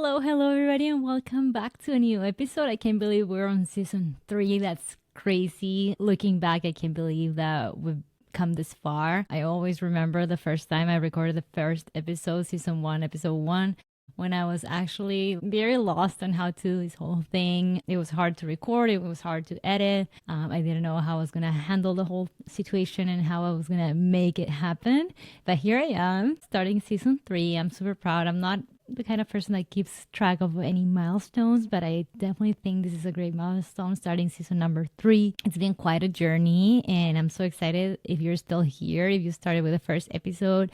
Hello everybody, and welcome back to a new episode. I can't believe we're on season 3. That's crazy. Looking back, I can't believe that we've come this far. I always remember the first time I recorded the first episode, season 1, episode 1, when I was actually very lost on how to do this whole thing. It was hard to record, it was hard to edit. I didn't know how I was going to handle the whole situation and how I was going to make it happen. But here I am, starting season 3. I'm super proud. I'm not the kind of person that keeps track of any milestones, but I definitely think this is a great milestone, starting season number 3. It's been quite a journey, and I'm so excited if you're still here, if you started with the first episode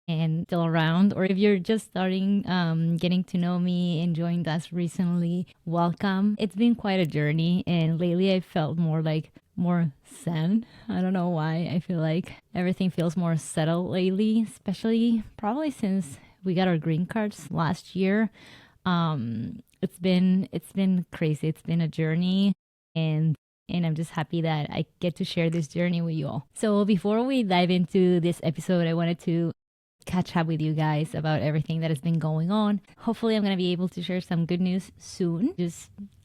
and still around, or if you're just starting getting to know me and joined us recently, welcome. It's been quite a journey, and lately I felt more zen. I don't know why. I feel like everything feels more settled lately, especially probably since we got our green cards last year. It's been crazy. It's been a journey, and I'm just happy that I get to share this journey with you all. So before we dive into this episode, I wanted to catch up with you guys about everything that has been going on. Hopefully I'm going to be able to share some good news soon.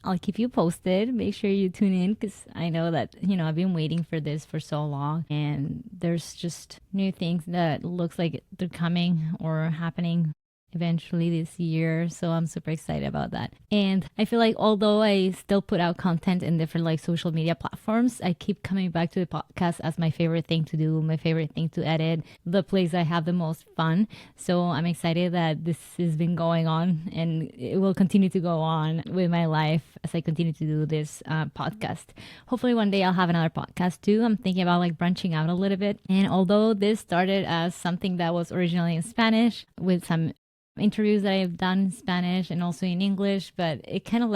I'll keep you posted. Make sure you tune in, because I know that, I've been waiting for this for so long, and there's just new things that looks like they're coming or happening eventually this year. So I'm super excited about that. And I feel like although I still put out content in different social media platforms, I keep coming back to the podcast as my favorite thing to do, my favorite thing to edit, the place I have the most fun. So I'm excited that this has been going on, and it will continue to go on with my life as I continue to do this podcast. Hopefully one day I'll have another podcast too. I'm thinking about branching out a little bit. And although this started as something that was originally in Spanish with some interviews that I've done in Spanish and also in English, but it kind of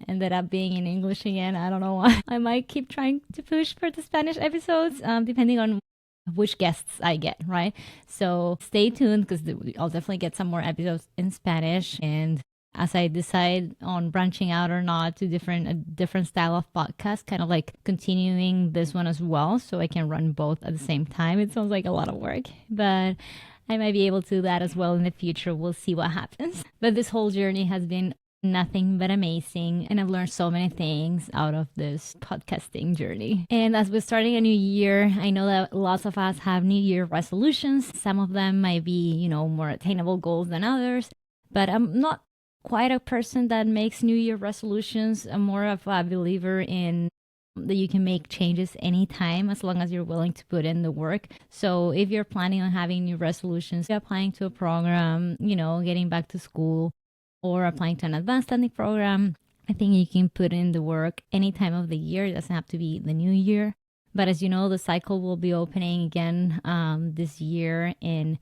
ended up being in English again. I don't know why. I might keep trying to push for the Spanish episodes, depending on which guests I get, right? So stay tuned, because I'll definitely get some more episodes in Spanish. And as I decide on branching out or not to a different style of podcast, kind of continuing this one as well, so I can run both at the same time. It sounds like a lot of work, but I might be able to do that as well in the future. We'll see what happens. But this whole journey has been nothing but amazing, and I've learned so many things out of this podcasting journey. And as we're starting a new year, I know that lots of us have New Year resolutions. Some of them might be, more attainable goals than others, but I'm not quite a person that makes New Year resolutions. I'm more of a believer in that you can make changes anytime as long as you're willing to put in the work. So if you're planning on having new resolutions, applying to a program, getting back to school, or applying to an advanced study program, I think you can put in the work any time of the year. It doesn't have to be the new year. But as you know, the cycle will be opening again this year in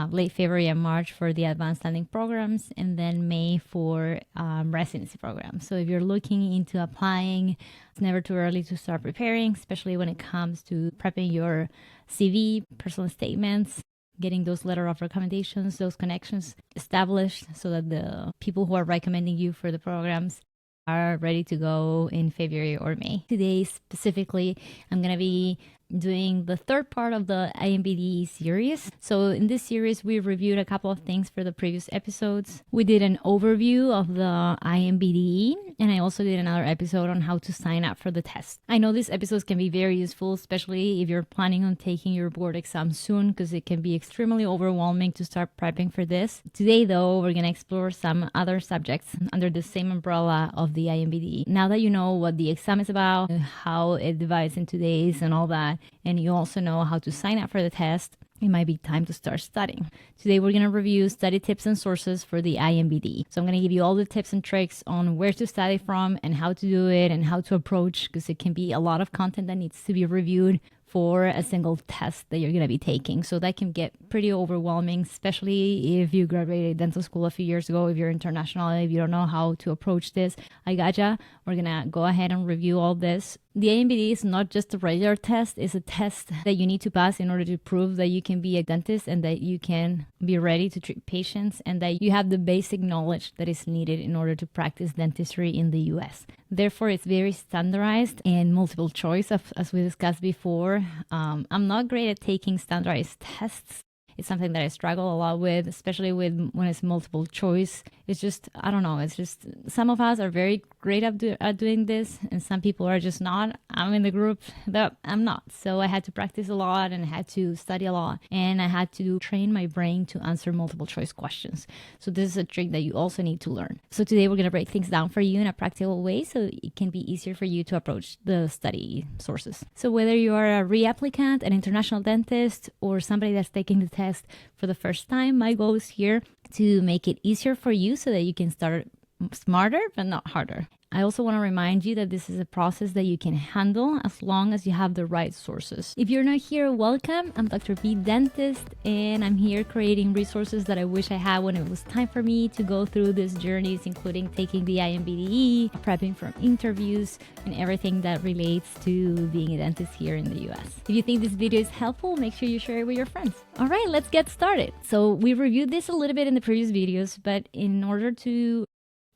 late February and March for the advanced standing programs, and then May for residency programs. So if you're looking into applying, it's never too early to start preparing, especially when it comes to prepping your CV, personal statements, getting those letter of recommendations, those connections established, so that the people who are recommending you for the programs are ready to go in February or May. Today specifically, I'm going to be doing the third part of the INBDE series. So in this series, we reviewed a couple of things for the previous episodes. We did an overview of the INBDE, and I also did another episode on how to sign up for the test. I know these episodes can be very useful, especially if you're planning on taking your board exam soon, because it can be extremely overwhelming to start prepping for this. Today, though, we're going to explore some other subjects under the same umbrella of the INBDE. Now that you know what the exam is about, how it divides into days and all that, and you also know how to sign up for the test, it might be time to start studying. Today, we're going to review study tips and sources for the INBDE. So I'm going to give you all the tips and tricks on where to study from and how to do it and how to approach, because it can be a lot of content that needs to be reviewed for a single test that you're going to be taking. So that can get pretty overwhelming, especially if you graduated dental school a few years ago, if you're international, if you don't know how to approach this. I gotcha. We're going to go ahead and review all this. The INBDE is not just a regular test. It's a test that you need to pass in order to prove that you can be a dentist and that you can be ready to treat patients and that you have the basic knowledge that is needed in order to practice dentistry in the US. Therefore, it's very standardized and multiple choice, as we discussed before. I'm not great at taking standardized tests, It's something that I struggle a lot with, especially with when it's multiple choice. It's just, I don't know, it's just some of us are very great at doing this, and some people are just not. I'm in the group that I'm not. So I had to practice a lot, and I had to study a lot, and I had to train my brain to answer multiple choice questions. So this is a trick that you also need to learn. So today we're going to break things down for you in a practical way so it can be easier for you to approach the study sources. So whether you are a reapplicant, an international dentist, or somebody that's taking the test for the first time, my goal is here to make it easier for you so that you can start smarter but not harder. I also want to remind you that this is a process that you can handle as long as you have the right sources. If you're not here, welcome. I'm Dr. B, dentist, and I'm here creating resources that I wish I had when it was time for me to go through these journeys, including taking the INBDE, prepping for interviews, and everything that relates to being a dentist here in the US. If you think this video is helpful, make sure you share it with your friends. All right, let's get started. So we reviewed this a little bit in the previous videos, but in order to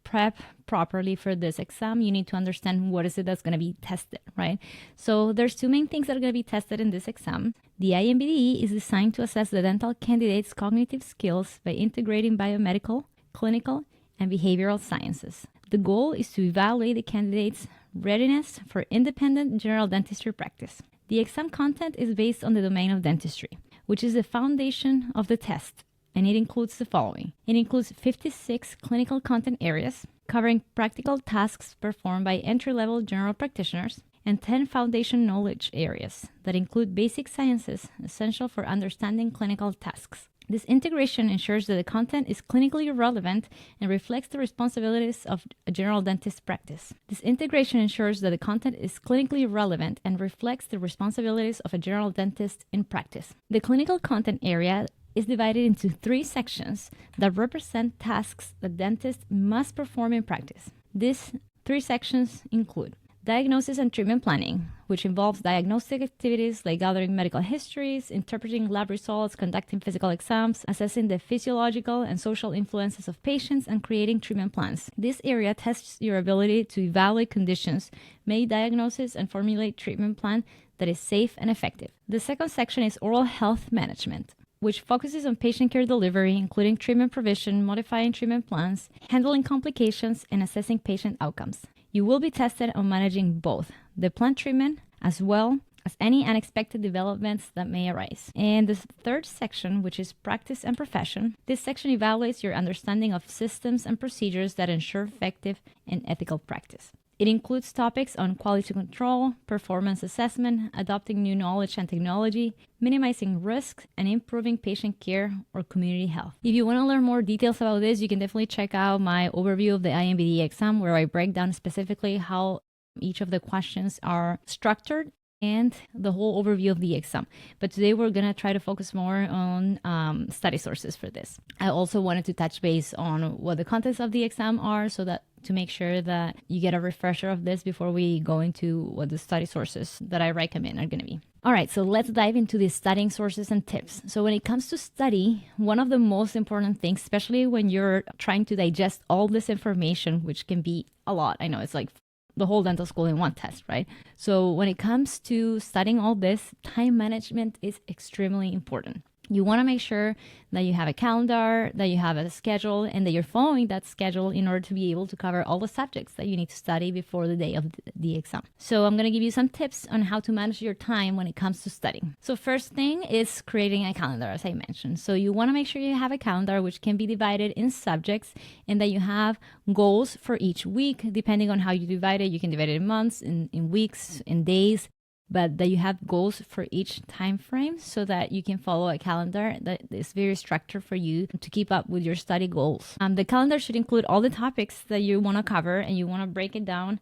prep properly for this exam, you need to understand what is it that's going to be tested, right? So there's two main things that are going to be tested in this exam. The INBDE is designed to assess the dental candidate's cognitive skills by integrating biomedical, clinical, and behavioral sciences. The goal is to evaluate the candidate's readiness for independent general dentistry practice. The exam content is based on the domain of dentistry, which is the foundation of the test. And it includes the following. It includes 56 clinical content areas covering practical tasks performed by entry-level general practitioners and 10 foundation knowledge areas that include basic sciences essential for understanding clinical tasks. This integration ensures that the content is clinically relevant and reflects the responsibilities of a general dentist practice. This integration ensures that the content is clinically relevant and reflects the responsibilities of a general dentist in practice. The clinical content area is divided into 3 sections that represent tasks that dentists must perform in practice. These 3 sections include diagnosis and treatment planning, which involves diagnostic activities like gathering medical histories, interpreting lab results, conducting physical exams, assessing the physiological and social influences of patients, and creating treatment plans. This area tests your ability to evaluate conditions, make diagnoses, and formulate treatment plan that is safe and effective. The second section is oral health management, which focuses on patient care delivery, including treatment provision, modifying treatment plans, handling complications, and assessing patient outcomes. You will be tested on managing both the planned treatment as well as any unexpected developments that may arise. And the third section, which is practice and profession, this section evaluates your understanding of systems and procedures that ensure effective and ethical practice. It includes topics on quality control, performance assessment, adopting new knowledge and technology, minimizing risks, and improving patient care or community health. If you want to learn more details about this, you can definitely check out my overview of the INBDE exam, where I break down specifically how each of the questions are structured and the whole overview of the exam. But today we're going to try to focus more on study sources for this. I also wanted to touch base on what the contents of the exam are, so that to make sure that you get a refresher of this before we go into what the study sources that I recommend are going to be. All right, so let's dive into the studying sources and tips. So when it comes to study, one of the most important things, especially when you're trying to digest all this information, which can be a lot. I know it's like the whole dental school in one test, right? So when it comes to studying all this, time management is extremely important. You want to make sure that you have a calendar, that you have a schedule, and that you're following that schedule in order to be able to cover all the subjects that you need to study before the day of the exam. So I'm going to give you some tips on how to manage your time when it comes to studying. So first thing is creating a calendar, as I mentioned. So you want to make sure you have a calendar which can be divided in subjects, and that you have goals for each week. Depending on how you divide it, you can divide it in months, in weeks, in days, but that you have goals for each time frame so that you can follow a calendar that is very structured for you to keep up with your study goals. The calendar should include all the topics that you want to cover, and you want to break it down,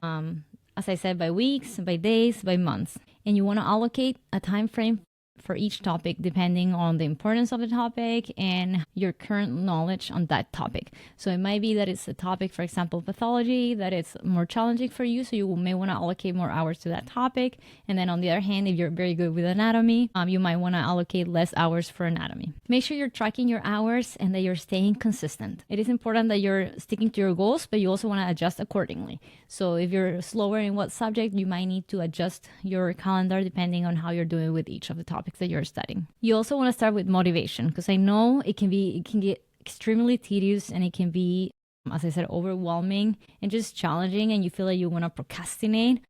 as I said, by weeks, by days, by months. And you want to allocate a time frame for each topic depending on the importance of the topic and your current knowledge on that topic. So it might be that it's a topic, for example, pathology, that it's more challenging for you, so you may want to allocate more hours to that topic. And then on the other hand, if you're very good with anatomy, you might want to allocate less hours for anatomy. Make sure you're tracking your hours and that you're staying consistent. It is important that you're sticking to your goals, but you also want to adjust accordingly. So if you're slower in what subject, you might need to adjust your calendar depending on how you're doing with each of the topics topics that you're studying. You also want to start with motivation, because I know it can get extremely tedious, and it can be, as I said, overwhelming and just challenging, and you feel like you want to procrastinate.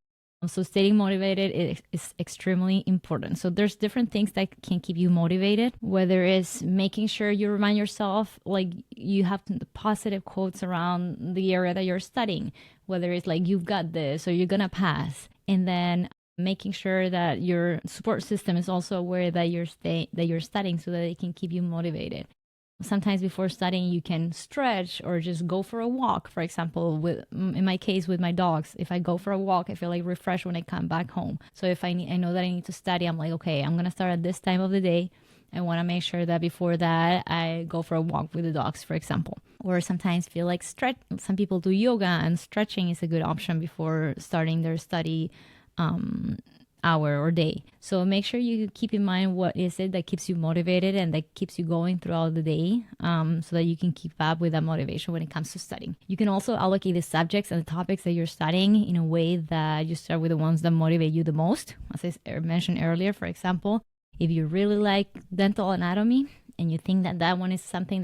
So staying motivated is extremely important. So there's different things that can keep you motivated, whether it's making sure you remind yourself, like you have the positive quotes around the area that you're studying, whether it's like, you've got this, or you're going to pass. And then making sure that your support system is also aware that you're studying, so that they can keep you motivated. Sometimes before studying, you can stretch or just go for a walk. For example, in my case with my dogs, if I go for a walk, I feel like refreshed when I come back home. So if I know that I need to study, I'm like, okay, I'm going to start at this time of the day. I want to make sure that before that I go for a walk with the dogs, for example. Or sometimes feel like some people do yoga, and stretching is a good option before starting their study hour or day. So make sure you keep in mind what is it that keeps you motivated and that keeps you going throughout the day, so that you can keep up with that motivation when it comes to studying. You can also allocate the subjects and the topics that you're studying in a way that you start with the ones that motivate you the most. As I mentioned earlier, for example, if you really like dental anatomy and you think that that one is something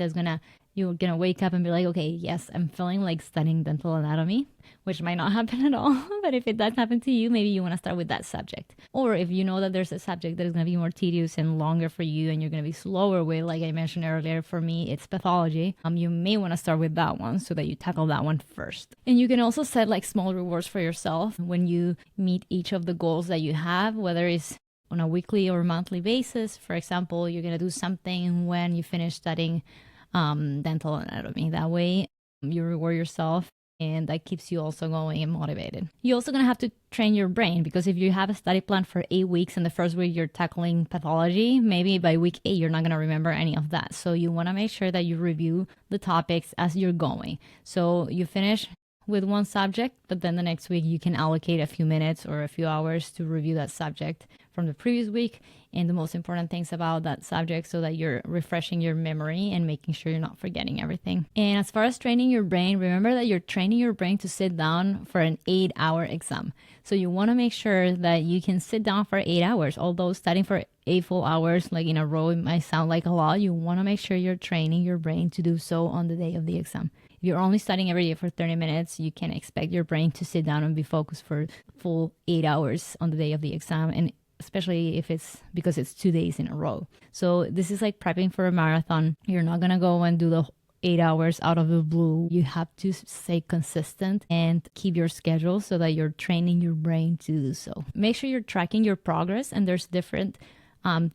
you're gonna wake up and be like, okay, yes, I'm feeling like studying dental anatomy, which might not happen at all. But if it does happen to you, maybe you want to start with that subject. Or if you know that there's a subject that is going to be more tedious and longer for you, and you're going to be slower with, like I mentioned earlier, for me, it's pathology. You may want to start with that one so that you tackle that one first. And you can also set like small rewards for yourself when you meet each of the goals that you have, whether it's on a weekly or monthly basis. For example, you're going to do something when you finish studying dental anatomy. That way you reward yourself, and that keeps you also going and motivated. You're also going to have to train your brain, because if you have a study plan for 8 weeks and the first week you're tackling pathology, maybe by week 8 you're not going to remember any of that. So you want to make sure that you review the topics as you're going. So you finish with one subject, but then the next week you can allocate a few minutes or a few hours to review that subject from the previous week and the most important things about that subject, so that you're refreshing your memory and making sure you're not forgetting everything. And as far as training your brain, remember that you're training your brain to sit down for an 8-hour exam. So you want to make sure that you can sit down for 8 hours. Although studying for 8 full hours like in a row, it might sound like a lot. You want to make sure you're training your brain to do so on the day of the exam. If you're only studying every day for 30 minutes, you can expect your brain to sit down and be focused for full 8 hours on the day of the exam, and especially if it's because it's 2 days in a row. So this is like prepping for a marathon. You're not going to go and do the 8 hours out of the blue. You have to stay consistent and keep your schedule so that you're training your brain to do so. Make sure you're tracking your progress, and there's different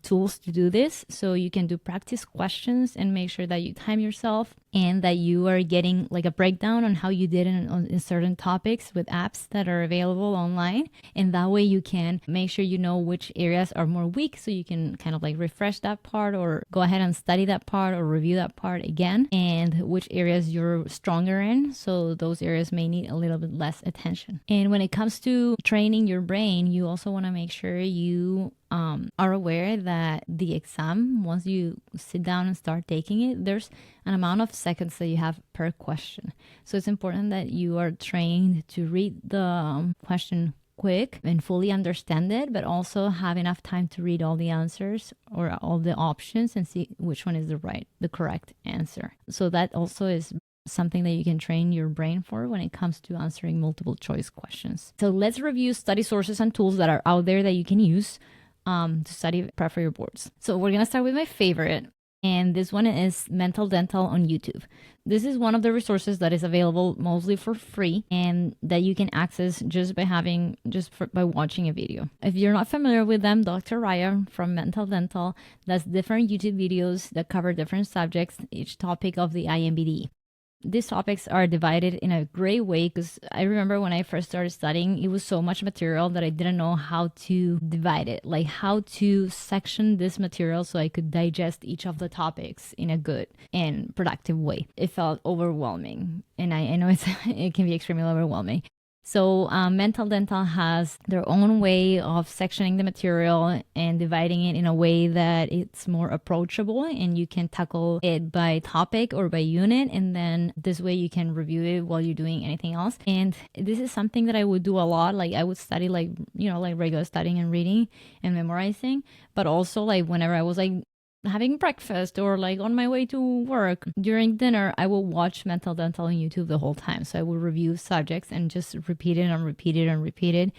tools to do this. So you can do practice questions and make sure that you time yourself, and that you are getting like a breakdown on how you did in certain topics with apps that are available online. And that way you can make sure you know which areas are more weak, so you can kind of like refresh that part, or go ahead and study that part or review that part again, and which areas you're stronger in, so those areas may need a little bit less attention. And when it comes to training your brain, you also want to make sure you are aware that the exam, once you sit down and start taking it, there's an amount of seconds that you have per question. So it's important that you are trained to read the question quick and fully understand it, but also have enough time to read all the answers or all the options and see which one is the correct answer. So that also is something that you can train your brain for when it comes to answering multiple choice questions. So let's review study sources and tools that are out there that you can use to study prep for your boards. So we're going to start with my favorite, and this one is Mental Dental on YouTube. This is one of the resources that is available mostly for free and that you can access just by watching a video. If you're not familiar with them, Dr. Raya from Mental Dental does different YouTube videos that cover different subjects, each topic of the INBDE. These topics are divided in a great way, because I remember when I first started studying, it was so much material that I didn't know how to divide it, like how to section this material so I could digest each of the topics in a good and productive way. It felt overwhelming, and I know it can be extremely overwhelming. So Mental Dental has their own way of sectioning the material and dividing it in a way that it's more approachable, and you can tackle it by topic or by unit, and then this way you can review it while you're doing anything else. And this is something that I would do a lot. Like I would study like regular studying and reading and memorizing, but also like whenever I was like having breakfast or like on my way to work during dinner, I will watch Mental Dental on YouTube the whole time. So I will review subjects and just repeat it and repeat it and repeat it.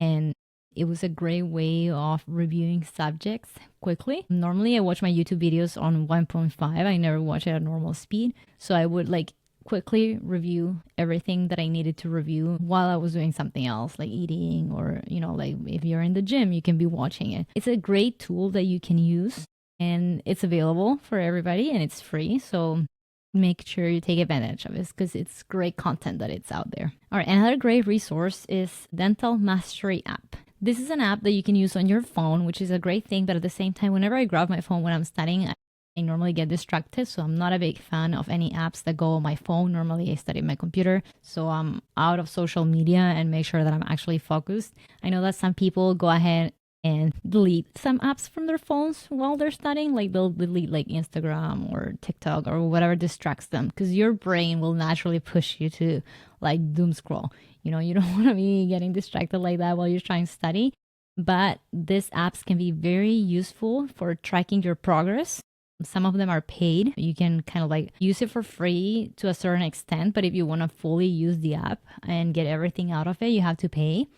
And it was a great way of reviewing subjects quickly. Normally I watch my YouTube videos on 1.5. I never watch it at normal speed. So I would like quickly review everything that I needed to review while I was doing something else, like eating, or like if you're in the gym, you can be watching it. It's a great tool that you can use, and it's available for everybody and it's free. So make sure you take advantage of it because it's great content that it's out there. All right, another great resource is Dental Mastery app. This is an app that you can use on your phone, which is a great thing. But at the same time, whenever I grab my phone when I'm studying, I normally get distracted. So I'm not a big fan of any apps that go on my phone. Normally I study on my computer. So I'm out of social media and make sure that I'm actually focused. I know that some people go ahead and delete some apps from their phones while they're studying. Like they'll delete like Instagram or TikTok or whatever distracts them, because your brain will naturally push you to like doom scroll. You don't want to be getting distracted like that while you're trying to study. But these apps can be very useful for tracking your progress. Some of them are paid. You can kind of like use it for free to a certain extent, but if you want to fully use the app and get everything out of it, you have to pay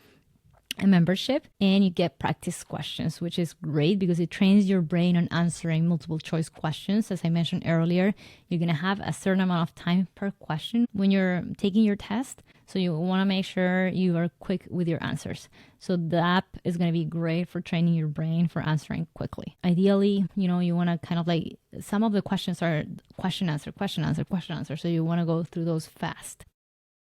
a membership, and you get practice questions, which is great because it trains your brain on answering multiple choice questions. As I mentioned earlier, you're going to have a certain amount of time per question when you're taking your test. So you want to make sure you are quick with your answers. So the app is going to be great for training your brain for answering quickly. Ideally, you want to kind of like, some of the questions are question, answer, question, answer, question, answer. So you want to go through those fast,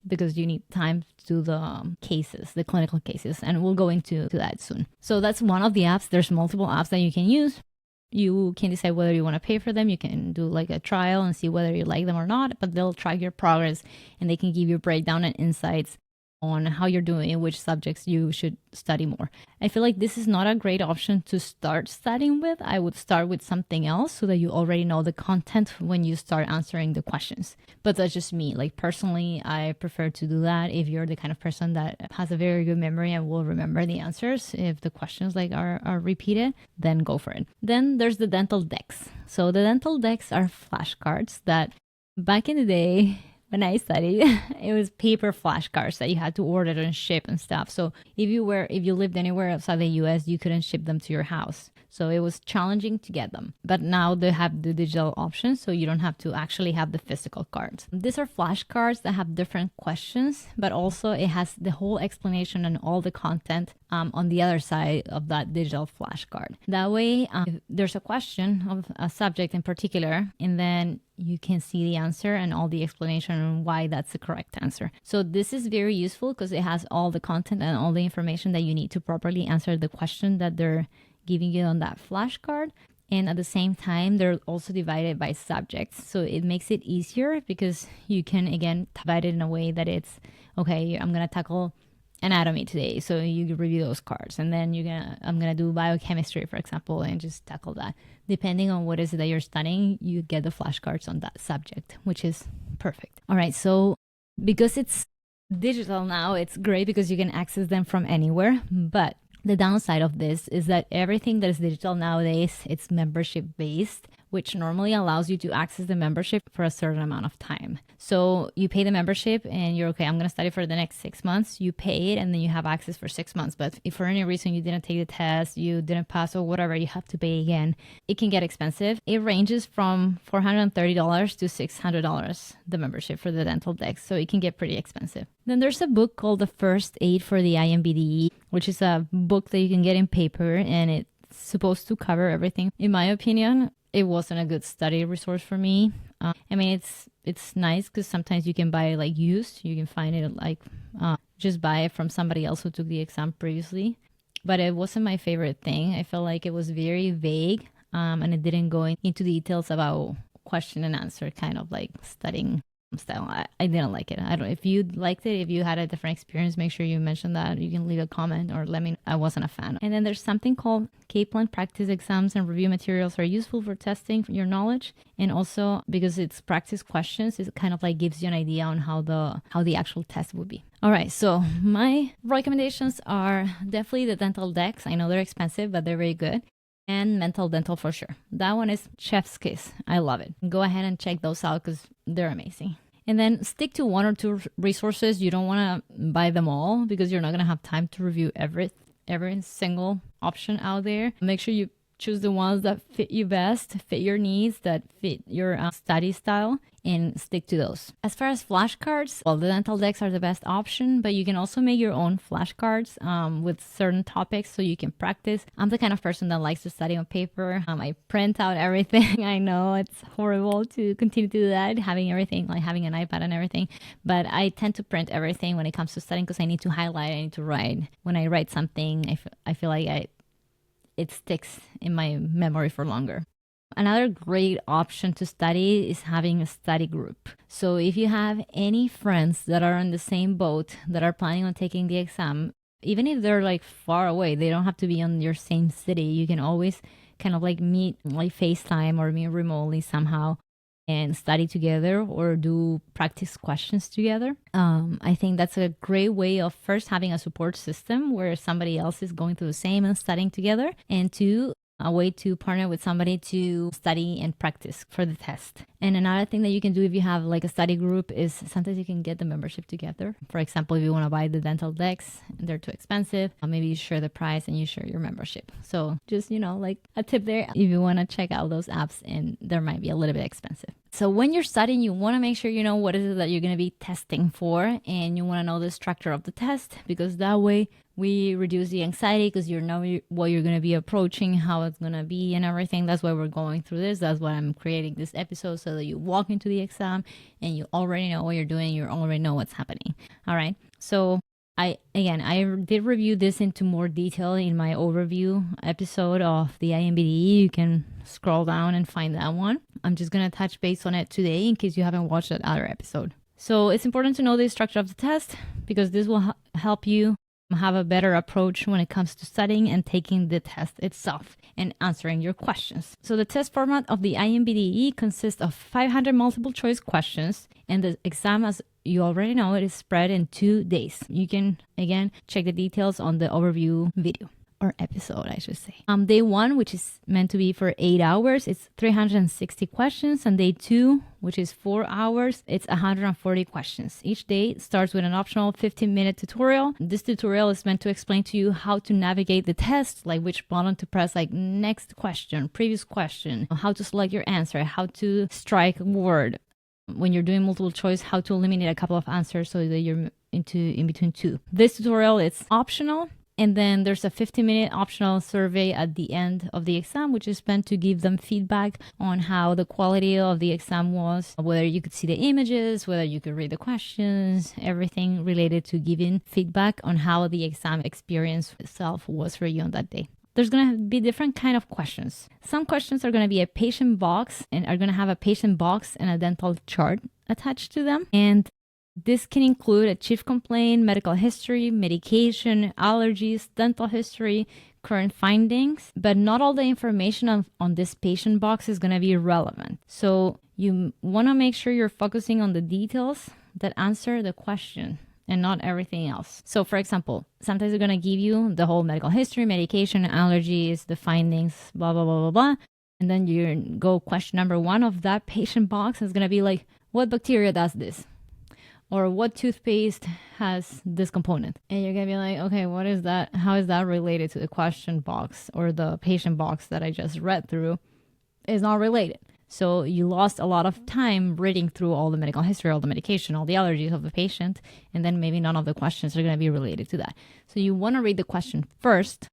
because you need time to do the cases, the clinical cases, and we'll go into that soon. So that's one of the apps. There's multiple apps that you can use. You can decide whether you want to pay for them. You can do like a trial and see whether you like them or not, but they'll track your progress and they can give you a breakdown and insights on how you're doing and which subjects you should study more. I feel like this is not a great option to start studying with. I would start with something else so that you already know the content when you start answering the questions. But that's just me. Like personally, I prefer to do that if you're the kind of person that has a very good memory and will remember the answers. If the questions like are repeated, then go for it. Then there's the dental decks. So the dental decks are flashcards that back in the day, when I studied, it was paper flashcards that you had to order and ship and stuff. So if you lived anywhere outside the US, you couldn't ship them to your house. So it was challenging to get them. But now they have the digital option, so you don't have to actually have the physical cards. These are flashcards that have different questions, but also it has the whole explanation and all the content on the other side of that digital flashcard. That way, if there's a question of a subject in particular, and then you can see the answer and all the explanation on why that's the correct answer. So this is very useful because it has all the content and all the information that you need to properly answer the question that they're giving you on that flashcard. And at the same time, they're also divided by subjects. So it makes it easier because you can, again, divide it in a way that it's, okay, I'm going to tackle anatomy today. So you review those cards. And then I'm going to do biochemistry, for example, and just tackle that. Depending on what is it that you're studying, you get the flashcards on that subject, which is perfect. All right. So because it's digital now, it's great because you can access them from anywhere. But the downside of this is that everything that is digital nowadays, it's membership based, which normally allows you to access the membership for a certain amount of time. So you pay the membership and you're okay, I'm going to study for the next 6 months. You pay it and then you have access for 6 months. But if for any reason you didn't take the test, you didn't pass or whatever, you have to pay again. It can get expensive. It ranges from $430 to $600, the membership for the dental decks. So it can get pretty expensive. Then there's a book called The First Aid for the INBDE, which is a book that you can get in paper and it's supposed to cover everything. In my opinion, it wasn't a good study resource for me. I mean, it's nice because sometimes you can buy it like used. You can find it like just buy it from somebody else who took the exam previously. But it wasn't my favorite thing. I felt like it was very vague and it didn't go into details about question and answer, kind of like studying style. I didn't like it. I don't. If you liked it, if you had a different experience, make sure you mention that. You can leave a comment or let me know. I wasn't a fan. And then there's something called Kaplan practice exams and review materials are useful for testing your knowledge, and also because it's practice questions, it kind of like gives you an idea on how the actual test would be. All right, so my recommendations are definitely the dental decks. I know they're expensive, but they're very good. And mental dental for sure. That one is chef's kiss. I love it. Go ahead and check those out because they're amazing. And then stick to one or two resources. You don't want to buy them all because you're not going to have time to review every single option out there. Make sure you choose the ones that fit you best, fit your needs, that fit your study style, and stick to those. As far as flashcards, well, the dental decks are the best option, but you can also make your own flashcards with certain topics so you can practice. I'm the kind of person that likes to study on paper. I print out everything. I know it's horrible to continue to do that, having everything, like having an iPad and everything, but I tend to print everything when it comes to studying because I need to highlight, I need to write. When I write something, I feel like it sticks in my memory for longer. Another great option to study is having a study group. So if you have any friends that are in the same boat that are planning on taking the exam, even if they're like far away, they don't have to be in your same city. You can always kind of like meet like FaceTime or meet remotely somehow and study together or do practice questions together. I think that's a great way of first having a support system where somebody else is going through the same and studying together, and two, a way to partner with somebody to study and practice for the test. And another thing that you can do if you have like a study group is sometimes you can get the membership together. For example, if you want to buy the dental decks and they're too expensive, maybe you share the price and you share your membership. So just, like a tip there if you want to check out those apps and they might be a little bit expensive. So when you're studying, you want to make sure you know what is it that you're going to be testing for, and you want to know the structure of the test because that way we reduce the anxiety because you know what you're going to be approaching, how it's going to be and everything. That's why we're going through this. That's why I'm creating this episode so that you walk into the exam and you already know what you're doing. You already know what's happening. All right. So I did review this into more detail in my overview episode of the INBDE. You can scroll down and find that one. I'm just going to touch base on it today in case you haven't watched that other episode. So it's important to know the structure of the test because this will help you have a better approach when it comes to studying and taking the test itself and answering your questions. So the test format of the INBDE consists of 500 multiple choice questions, and the exam, as you already know, it is spread in 2 days. You can, again, check the details on the overview video. Or episode, I should say. Day 1, which is meant to be for 8 hours, it's 360 questions. And day 2, which is 4 hours, it's 140 questions. Each day starts with an optional 15-minute tutorial. This tutorial is meant to explain to you how to navigate the test, like which button to press, like next question, previous question, how to select your answer, how to strike a word. When you're doing multiple choice, how to eliminate a couple of answers so that you're in between two. This tutorial is optional. And then there's a 15-minute optional survey at the end of the exam, which is meant to give them feedback on how the quality of the exam was, whether you could see the images, whether you could read the questions, everything related to giving feedback on how the exam experience itself was for you on that day. There's going to be different kind of questions. Some questions are going to be a patient box and are going to have a patient box and a dental chart attached to them. And this can include a chief complaint, medical history, medication, allergies, dental history, current findings, but not all the information on this patient box is going to be relevant. So you want to make sure you're focusing on the details that answer the question and not everything else. So for example, sometimes they're going to give you the whole medical history, medication, allergies, the findings, blah, blah, blah, blah, blah. And then you go question number 1 of that patient box is going to be like, what bacteria does this? Or what toothpaste has this component? And you're going to be like, okay, what is that? How is that related to the question box or the patient box that I just read through? It's not related. So you lost a lot of time reading through all the medical history, all the medication, all the allergies of the patient, and then maybe none of the questions are going to be related to that. So you want to read the question first,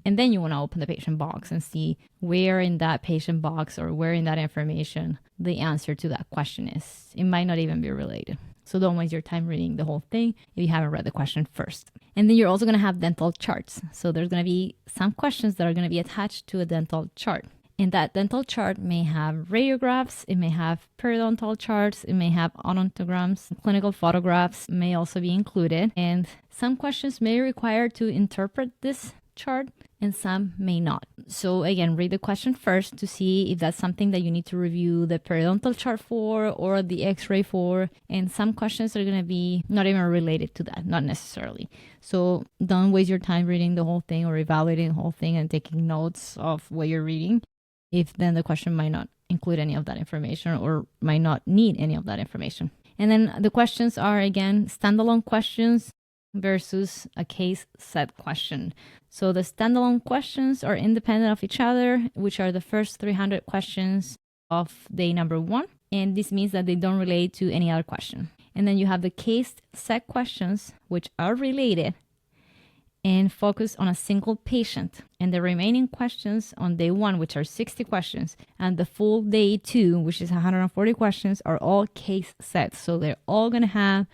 and then you want to open the patient box and see where in that patient box or where in that information the answer to that question is. It might not even be related. So don't waste your time reading the whole thing if you haven't read the question first. And then you're also going to have dental charts. So there's going to be some questions that are going to be attached to a dental chart. And that dental chart may have radiographs, it may have periodontal charts, it may have odontograms, clinical photographs may also be included. And some questions may require to interpret this chart and some may not. So again, read the question first to see if that's something that you need to review the periodontal chart for or the x-ray for. And some questions are going to be not even related to that, not necessarily. So don't waste your time reading the whole thing or evaluating the whole thing and taking notes of what you're reading, if then the question might not include any of that information or might not need any of that information. And then the questions are, again, standalone questions versus a case set question. So the standalone questions are independent of each other, which are the first 300 questions of day number 1. And this means that they don't relate to any other question. And then you have the case set questions, which are related and focus on a single patient. And the remaining questions on day 1, which are 60 questions, and the full day 2, which is 140 questions, are all case sets. So they're all going to have,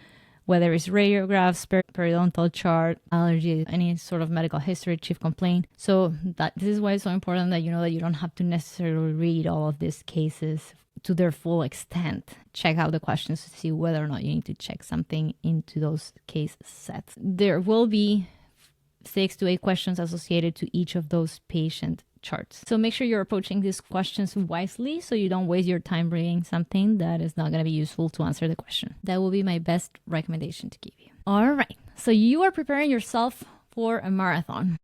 whether it's radiographs, periodontal chart, allergy, any sort of medical history, chief complaint. So this is why it's so important that you know that you don't have to necessarily read all of these cases to their full extent. Check out the questions to see whether or not you need to check something into those case sets. There will be 6 to 8 questions associated to each of those patient charts. So make sure you're approaching these questions wisely so you don't waste your time reading something that is not going to be useful to answer the question. That will be my best recommendation to give you. All right. So you are preparing yourself for a marathon.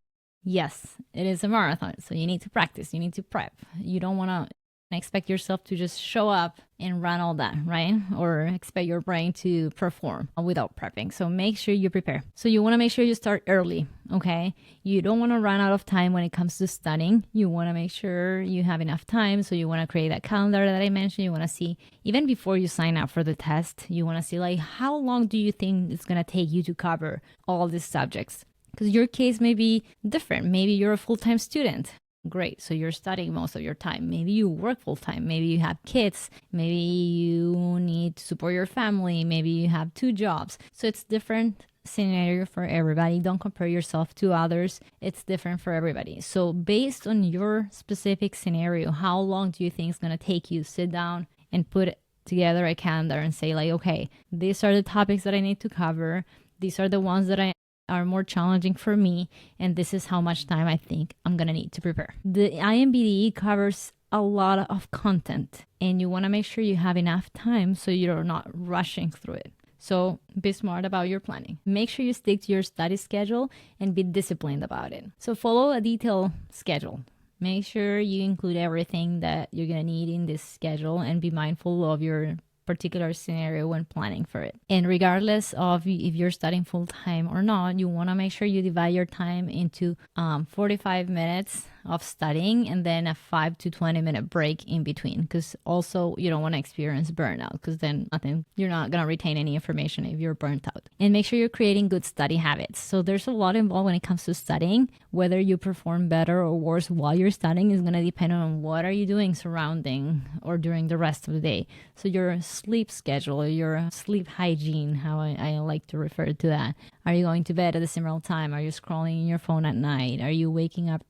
Yes, it is a marathon. So you need to practice. You need to prep. You don't want to expect yourself to just show up and run all that, right? Or expect your brain to perform without prepping. So make sure you prepare. So you want to make sure you start early, okay? You don't want to run out of time when it comes to studying. You want to make sure you have enough time. So you want to create that calendar that I mentioned. You want to see, even before you sign up for the test, you want to see like, how long do you think it's going to take you to cover all these subjects? Because your case may be different. Maybe you're a full-time student. Great. So you're studying most of your time. Maybe you work full time. Maybe you have kids. Maybe you need to support your family. Maybe you have 2 jobs. So it's different scenario for everybody. Don't compare yourself to others. It's different for everybody. So based on your specific scenario, how long do you think it's going to take you? Sit down and put together a calendar and say like, okay, these are the topics that I need to cover. These are the ones that are more challenging for me, and this is how much time I think I'm gonna need to prepare. The INBDE covers a lot of content, and you want to make sure you have enough time so you're not rushing through it. So be smart about your planning. Make sure you stick to your study schedule and be disciplined about it. So follow a detailed schedule. Make sure you include everything that you're gonna need in this schedule and be mindful of your particular scenario when planning for it. And regardless of if you're studying full-time or not, you want to make sure you divide your time into 45 minutes of studying and then a 5 to 20 minute break in between, because also you don't want to experience burnout, because then you're not going to retain any information if you're burnt out. And make sure you're creating good study habits. So there's a lot involved when it comes to studying. Whether you perform better or worse while you're studying is going to depend on what are you doing surrounding or during the rest of the day. So your sleep schedule, your sleep hygiene, how I like to refer to that. Are you going to bed at a similar time? Are you scrolling in your phone at night? Are you waking up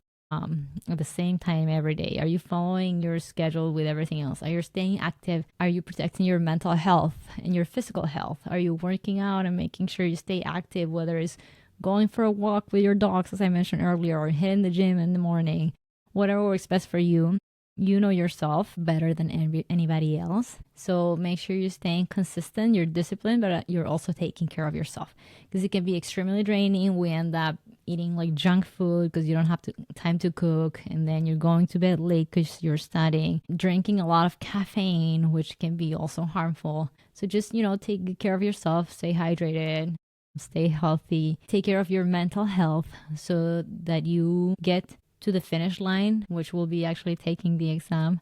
at the same time every day? Are you following your schedule with everything else? Are you staying active? Are you protecting your mental health and your physical health? Are you working out and making sure you stay active, whether it's going for a walk with your dogs, as I mentioned earlier, or hitting the gym in the morning? Whatever works best for you. You know yourself better than anybody else. So make sure you're staying consistent, you're disciplined, but you're also taking care of yourself, because it can be extremely draining. We end up eating like junk food because you don't have time to cook, and then you're going to bed late because you're studying, drinking a lot of caffeine, which can be also harmful. So just, take good care of yourself, stay hydrated, stay healthy, take care of your mental health so that you get to the finish line, which will be actually taking the exam,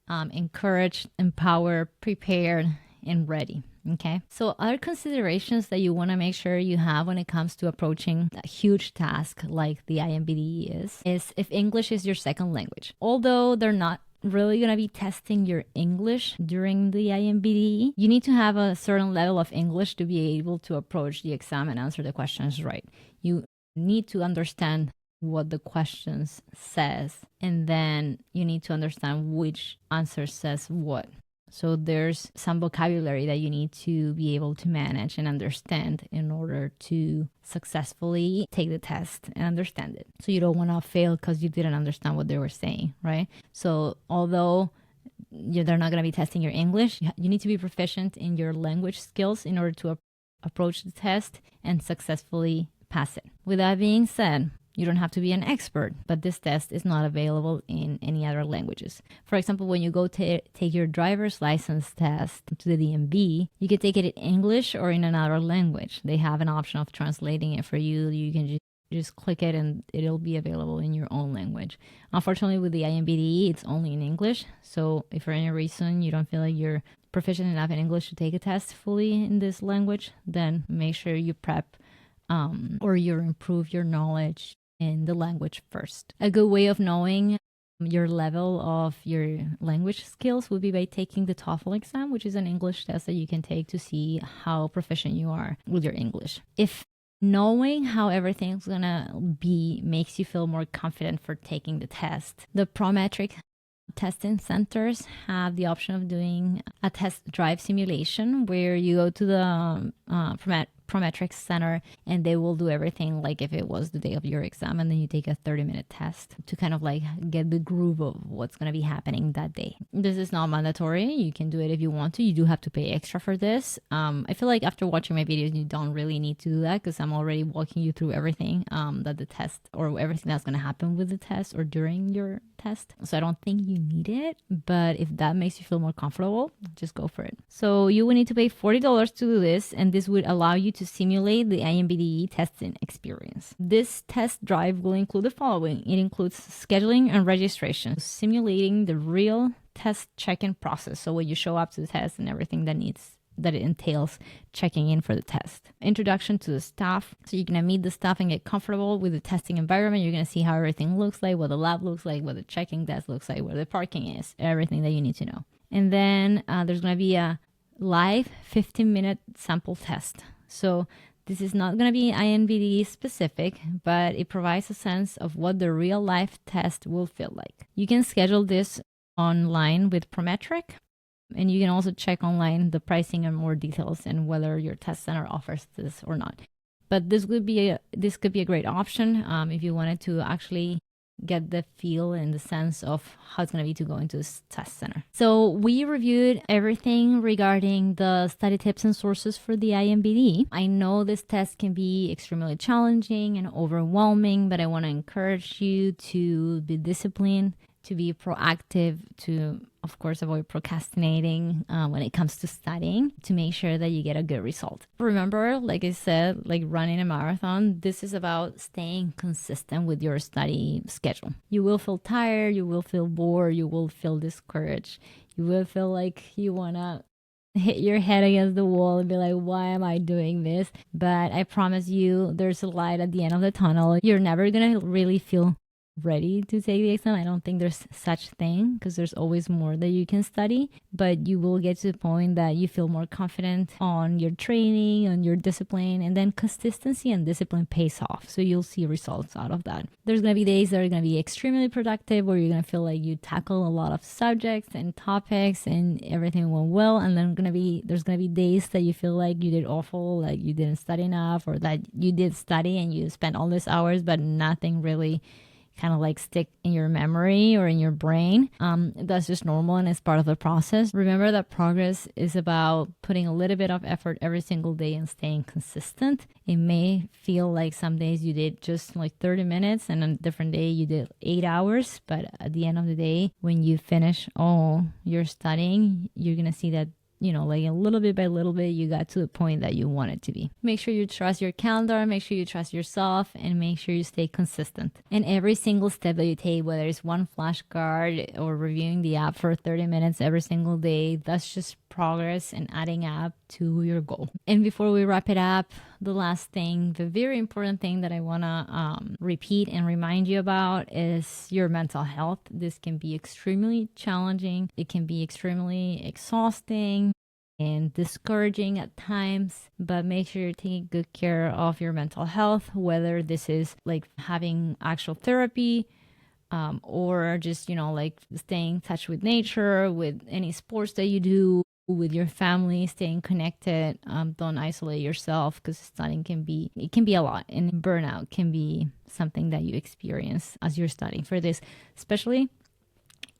encouraged, empowered, prepared, and ready. Okay. So other considerations that you want to make sure you have when it comes to approaching a huge task like the INBDE is if English is your second language. Although they're not really going to be testing your English during the INBDE, you need to have a certain level of English to be able to approach the exam and answer the questions right. You need to understand what the questions says, and then you need to understand which answer says what. So there's some vocabulary that you need to be able to manage and understand in order to successfully take the test and understand it. So you don't want to fail because you didn't understand what they were saying, right? So although they're not going to be testing your English, you need to be proficient in your language skills in order to approach the test and successfully pass it. With that being said, you don't have to be an expert, but this test is not available in any other languages. For example, when you go to take your driver's license test to the DMV, you can take it in English or in another language. They have an option of translating it for you. You can just click it and it'll be available in your own language. Unfortunately, with the INBDE, it's only in English. So if for any reason you don't feel like you're proficient enough in English to take a test fully in this language, then make sure you prep or you improve your knowledge in the language first. A good way of knowing your level of your language skills would be by taking the TOEFL exam, which is an English test that you can take to see how proficient you are with your English. If knowing how everything's gonna be makes you feel more confident for taking the test, the Prometric testing centers have the option of doing a test drive simulation where you go to the Prometric center and they will do everything like if it was the day of your exam, and then you take a 30-minute test to kind of like get the groove of what's going to be happening that day. This is not mandatory. You can do it if you want to. You do have to pay extra for this. I feel like after watching my videos, you don't really need to do that because I'm already walking you through everything that the test or everything that's going to happen with the test or during your test. So I don't think you need it, but if that makes you feel more comfortable, just go for it. So you will need to pay $40 to do this, and this would allow you to simulate the INBDE testing experience. This test drive will include the following. It includes scheduling and registration, simulating the real test check-in process. So when you show up to the test and everything that it entails checking in for the test. Introduction to the staff. So you're going to meet the staff and get comfortable with the testing environment. You're going to see how everything looks like, what the lab looks like, what the checking desk looks like, where the parking is, everything that you need to know. And then there's going to be a live 15-minute sample test. So this is not going to be INBDE specific, but it provides a sense of what the real life test will feel like. You can schedule this online with Prometric, and you can also check online the pricing and more details and whether your test center offers this or not. But this could be a great option if you wanted to actually get the feel and the sense of how it's going to be to go into this test center. So we reviewed everything regarding the study tips and sources for the INBDE. I know this test can be extremely challenging and overwhelming, but I want to encourage you to be disciplined, to be proactive, to, of course, avoid procrastinating when it comes to studying, to make sure that you get a good result. Remember, like I said, like running a marathon, this is about staying consistent with your study schedule. You will feel tired, you will feel bored, you will feel discouraged, you will feel like you want to hit your head against the wall and be like, why am I doing this? But I promise you, there's a light at the end of the tunnel. You're never going to really feel ready to take the exam. I don't think there's such thing because there's always more that you can study, but you will get to the point that you feel more confident on your training, on your discipline, and then consistency and discipline pays off. So you'll see results out of that. There's going to be days that are going to be extremely productive where you're going to feel like you tackle a lot of subjects and topics and everything went well, and then there's going to be days that you feel like you did awful, like you didn't study enough, or that you did study and you spent all these hours but nothing really kind of like stick in your memory or in your brain. That's just normal and it's part of the process. Remember that progress is about putting a little bit of effort every single day and staying consistent. It may feel like some days you did just like 30 minutes and on a different day you did 8 hours, but at the end of the day, when you finish all your studying, you're going to see that like a little bit by little bit, you got to the point that you want it to be. Make sure you trust your calendar, make sure you trust yourself, and make sure you stay consistent. And every single step that you take, whether it's one flashcard or reviewing the app for 30 minutes every single day, that's just progress and adding up to your goal. And before we wrap it up, the last thing, the very important thing that I want to repeat and remind you about is your mental health. This can be extremely challenging. It can be extremely exhausting. and discouraging at times, but make sure you're taking good care of your mental health, whether this is like having actual therapy, or just, like staying in touch with nature, with any sports that you do, with your family, staying connected. Don't isolate yourself, because studying it can be a lot, and burnout can be something that you experience as you're studying for this, especially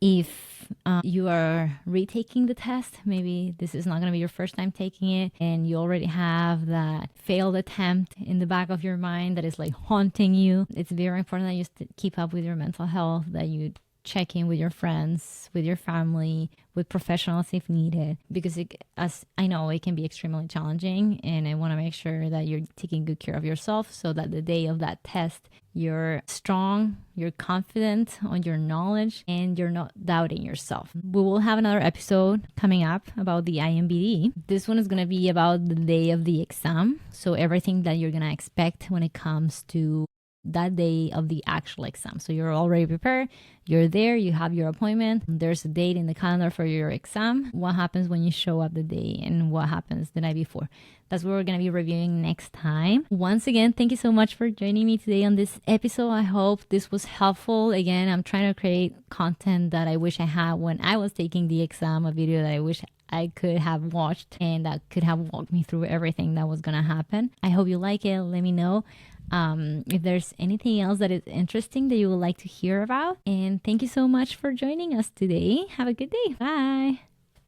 if you are retaking the test. Maybe this is not going to be your first time taking it, and you already have that failed attempt in the back of your mind that is like haunting you. It's very important that you keep up with your mental health, that you check in with your friends, with your family, with professionals if needed, because as I know, it can be extremely challenging, and I want to make sure that you're taking good care of yourself, so that the day of that test, you're strong, you're confident on your knowledge, and you're not doubting yourself. We will have another episode coming up about the INBDE. This one is going to be about the day of the exam, so everything that you're going to expect when it comes to that day of the actual exam. So you're already prepared, you're there, you have your appointment, there's a date in the calendar for your exam. What happens when you show up the day, and what happens the night before? That's what we're going to be reviewing next time. Once again, thank you so much for joining me today on this episode. I hope this was helpful. Again, I'm trying to create content that I wish I had when I was taking the exam, a video that I wish I could have watched and that could have walked me through everything that was going to happen. I hope you like it. Let me know if there's anything else that is interesting that you would like to hear about. And thank you so much for joining us today. Have a good day. Bye.